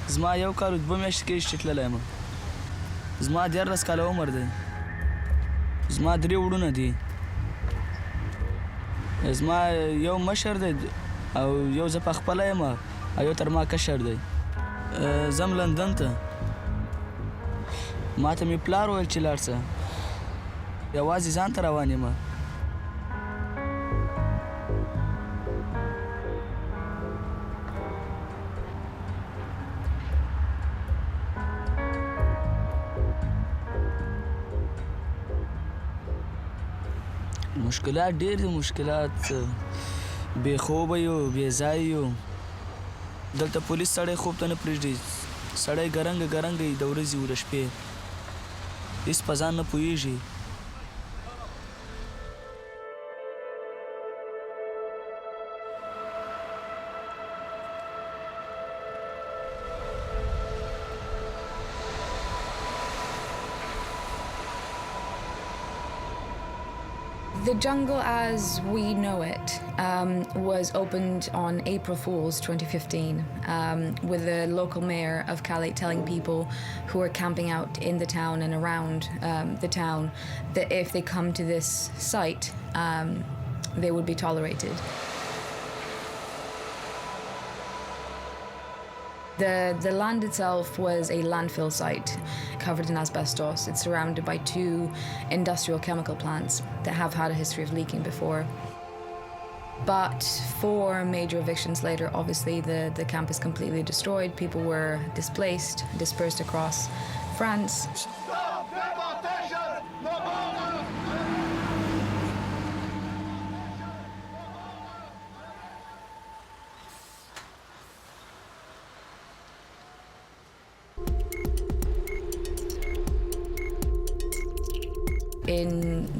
زما یو کال 2 میاشتې کېږي چې تللی یم. زما 14 کاله عمر دی. زما 3 وروڼه دي. زما یو مشر دی او یو زه پخپله یم او یو تر ما کشر دی. ځم لندن ته. ما ته مې پلار وویل چې لاړ شه. یوازې ځان ته روان یم. مشکلات ډېر دي. مشکلات بې خوبه یو، بې ځایه یو. دلته پولیس سړی خوب ته نه پرېږدي. سړی ګرنګه ګرنګه د ورځې و د شپې. هېڅ په ځان نه پوهېږي. The jungle as we know it was opened on April Fool's 2015 with the local mayor of Calais telling people who are camping out in the town and around the town that if they come to this site, they would be tolerated. The land itself was a landfill site covered in asbestos. It's surrounded by 2 industrial chemical plants that have had a history of leaking before. But 4 major evictions later, obviously the camp is completely destroyed. People were displaced, dispersed across France. In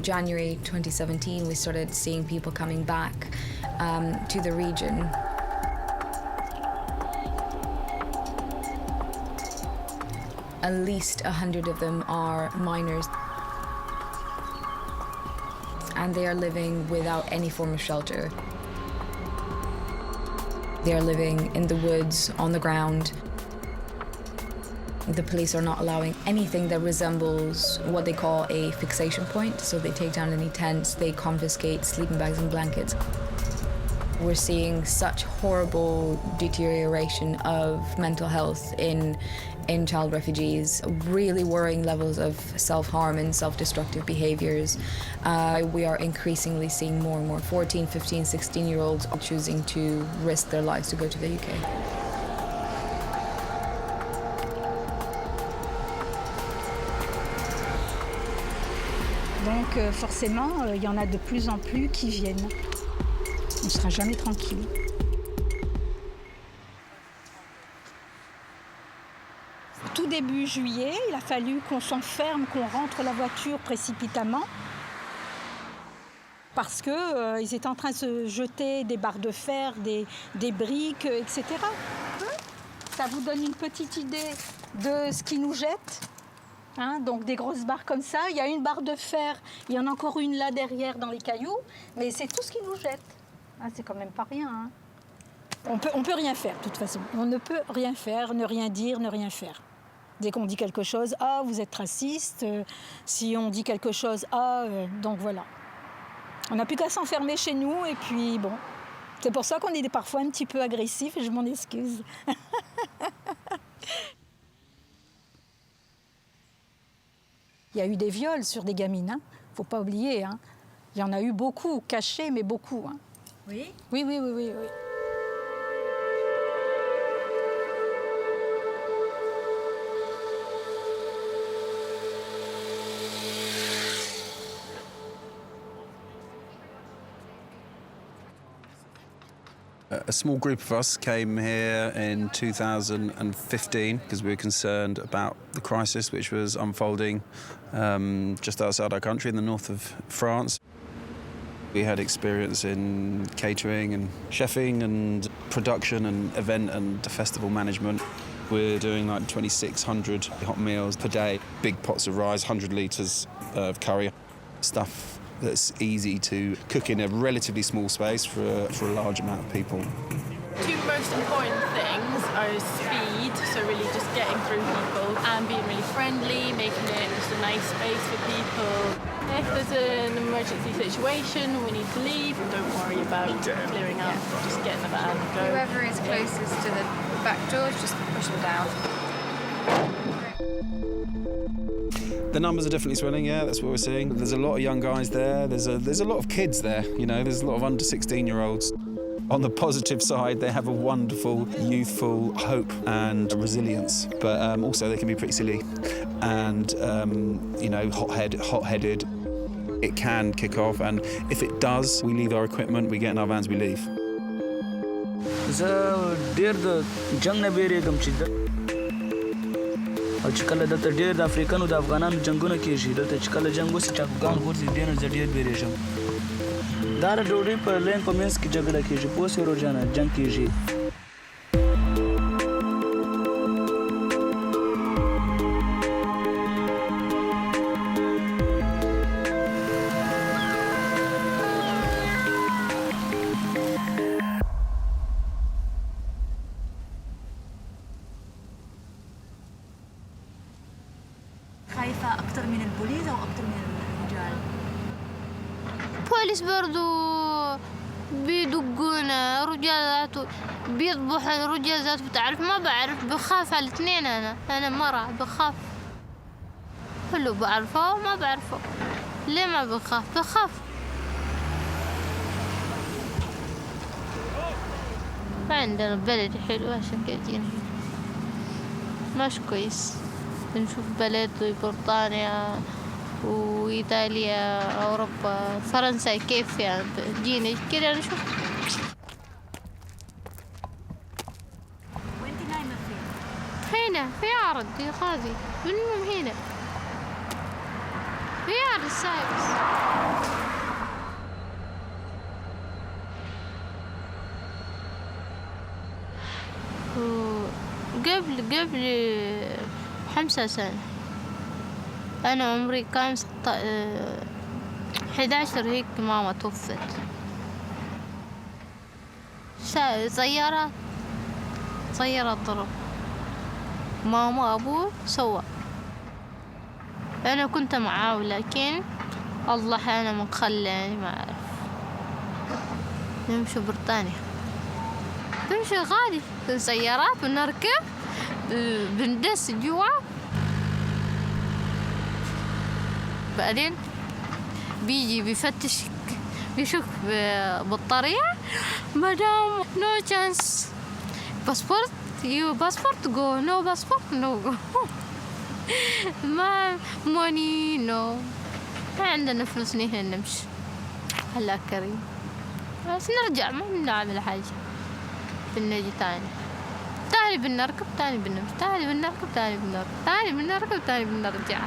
January 2017, we started seeing people coming back to the region. At least 100 of them are minors. And they are living without any form of shelter. They are living in the woods, on the ground. The police are not allowing anything that resembles what they call a fixation point. So they take down any tents, they confiscate sleeping bags and blankets. We're seeing such horrible deterioration of mental health in child refugees, really worrying levels of self-harm and self-destructive behaviors. We are increasingly seeing more and more 14, 15, 16-year-olds choosing to risk their lives to go to the UK. Donc forcément, il y en a de plus en plus qui viennent. On ne sera jamais tranquille. Tout début juillet, il a fallu qu'on s'enferme, qu'on rentre la voiture précipitamment parce qu'ils étaient en train de se jeter des barres de fer, des briques, etc. Ça vous donne une petite idée de ce qu'ils nous jettent. Hein, donc des grosses barres comme ça, il y a une barre de fer, il y en a encore une là derrière dans les cailloux, mais c'est tout ce qu'ils nous jettent. Ah, c'est quand même pas rien. Hein. On peut rien faire de toute façon. On ne peut rien faire, ne rien dire, ne rien faire. Dès qu'on dit quelque chose, ah vous êtes raciste, si on dit quelque chose, donc voilà. On n'a plus qu'à s'enfermer chez nous et puis bon. C'est pour ça qu'on est parfois un petit peu agressif et je m'en excuse. Il y a eu des viols sur des gamines, hein. Faut pas oublier. Hein. Il y en a eu beaucoup, cachés, mais beaucoup. Hein. Oui ? Oui, oui, oui, oui, oui. A small group of us came here in 2015 because we were concerned about the crisis which was unfolding just outside our country in the north of France. We had experience in catering and chefing and production and event and festival management. We're doing like 2,600 hot meals per day, big pots of rice, 100 litres of curry, stuff that's easy to cook in a relatively small space for a large amount of people. Two most important things are speed, so really just getting through people, and being really friendly, making it just a nice space for people. If there's an emergency situation, we need to leave, don't worry about clearing up, just get in the van and go. Whoever is closest to the back doors, just push them down. The numbers are definitely swelling, yeah, that's what we're seeing. There's a lot of young guys there, there's a lot of kids there, you know, there's a lot of under 16-year-olds. On the positive side, they have a wonderful, youthful hope and resilience, but also they can be pretty silly and, you know, hot-headed. It can kick off, and if it does, we leave our equipment, we get in our vans, we leave. زه ډېر د جنگ نه بیریږم چې او چې کله دلته ډېر د افریقانو د افغانانو جنګونه کېږي دلته چې کله جنګ وسي چې افغان غورځي دې نه زه ډېر بیریږم دا د ډوډۍ په لین په منځ کې جګړه کېږي پوه سې روجانه جنګ کېږي خايفة أكثر من البوليس أو أكثر من الرجال؟ بوليس برضو بيدقونا، رجال ذاته بيذبحوا، رجال ذاته بتعرف ما بعرف، بخاف على الاثنين. أنا مرة بخاف، كله بعرفه وما بعرفه. ليه ما بخاف؟ ما عندنا بلد حلو عشان كده جينا هنا. مش كويس. بنشوف بلد زي بريطانيا وإيطاليا، أوروبا، فرنسا كيف يعني جينا كده نشوف. وأنت نايمة فين؟ هنا في عرض يا خالي، بننام هنا في عرض السايبس. قبل 5 سنة أنا عمري كان 11 هيك ماما توفت. سيارات ضرب ماما أبوه سوا. أنا كنت معاه لكن الله أنا مخلي يعني ما أعرف. نمشي بريطانيا، نمشي غالي في السيارات، بنركب بندس جوا، بعدين بيجي بيفتشك بيشوف بالطريقة مدام نو تشانس باسبورت يو باسبورت جو نو باسبورت نو جو ما موني نو ما عندنا فلوس نهنا نمشي. هلا كريم بس نرجع ما بنعمل حاجة، بنجي تاني بنركب تاني بنمشي، تاني بنركب تاني بنرجع، تاني بنركب تاني بنرجع.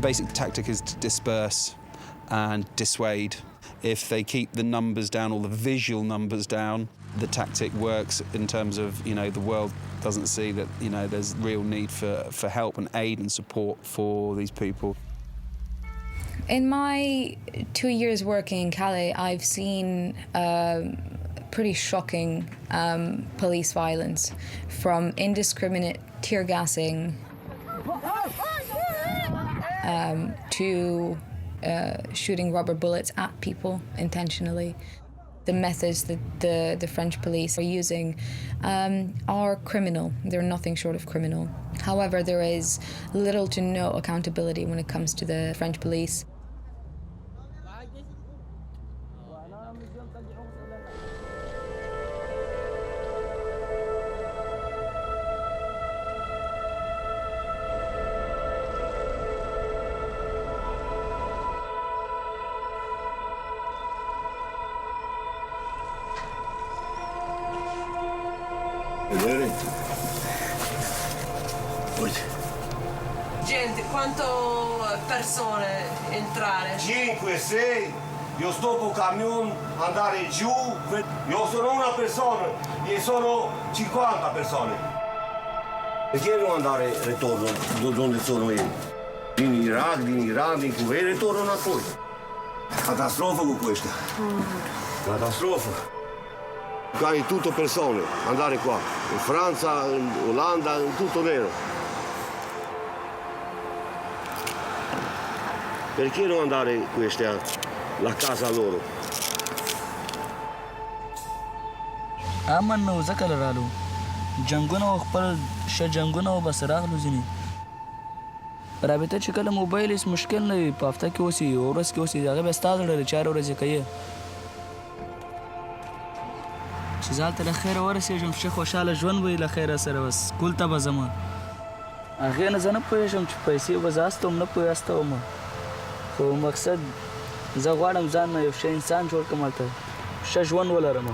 basic tactic is to disperse and dissuade. If they keep the numbers down, or the visual numbers down, the tactic works in terms of, the world doesn't see that, there's real need for help and aid and support for these people. In my 2 years working in Calais, I've seen pretty shocking police violence, from indiscriminate tear gassing to shooting rubber bullets at people intentionally. The methods that the French police are using are criminal. They're nothing short of criminal. However, there is little to no accountability when it comes to the French police. Vedere? Gente, quanto persone entrare? 5, 6. Io sto con camion, andare giù. Io sono una persona e sono 50 persone. Perché non andare ritorno dove sono io? In Iraq, in Iran, in Kuwait e tornano poi. Catastrofa con questa. Catastrofa. Qua è tutto persone, andare qua. In Francia, in Olanda, tutto nero. Perché non andare questa la casa loro? امن نو ځکه رالو جنگونه او خپل جنگونه او بس راغلو ځینې رابطه چې کله موبایل هیڅ مشکل نه وي په هفته کې اوسي ورځ کې اوسي هغه به ستا زړه دی 4 ورځې کوي چې زه هلته له خیره ورسېږم ښه خوشحاله ژوند به وي له خیره سره بس کول ته به ځم هغې نه زه نه پوهېږم چې پیسې به زه استوم نه پوهې استوم خو مقصد زه غواړم ځان نه یو ښه انسان جوړ کړم هلته ښه ژوند ولرم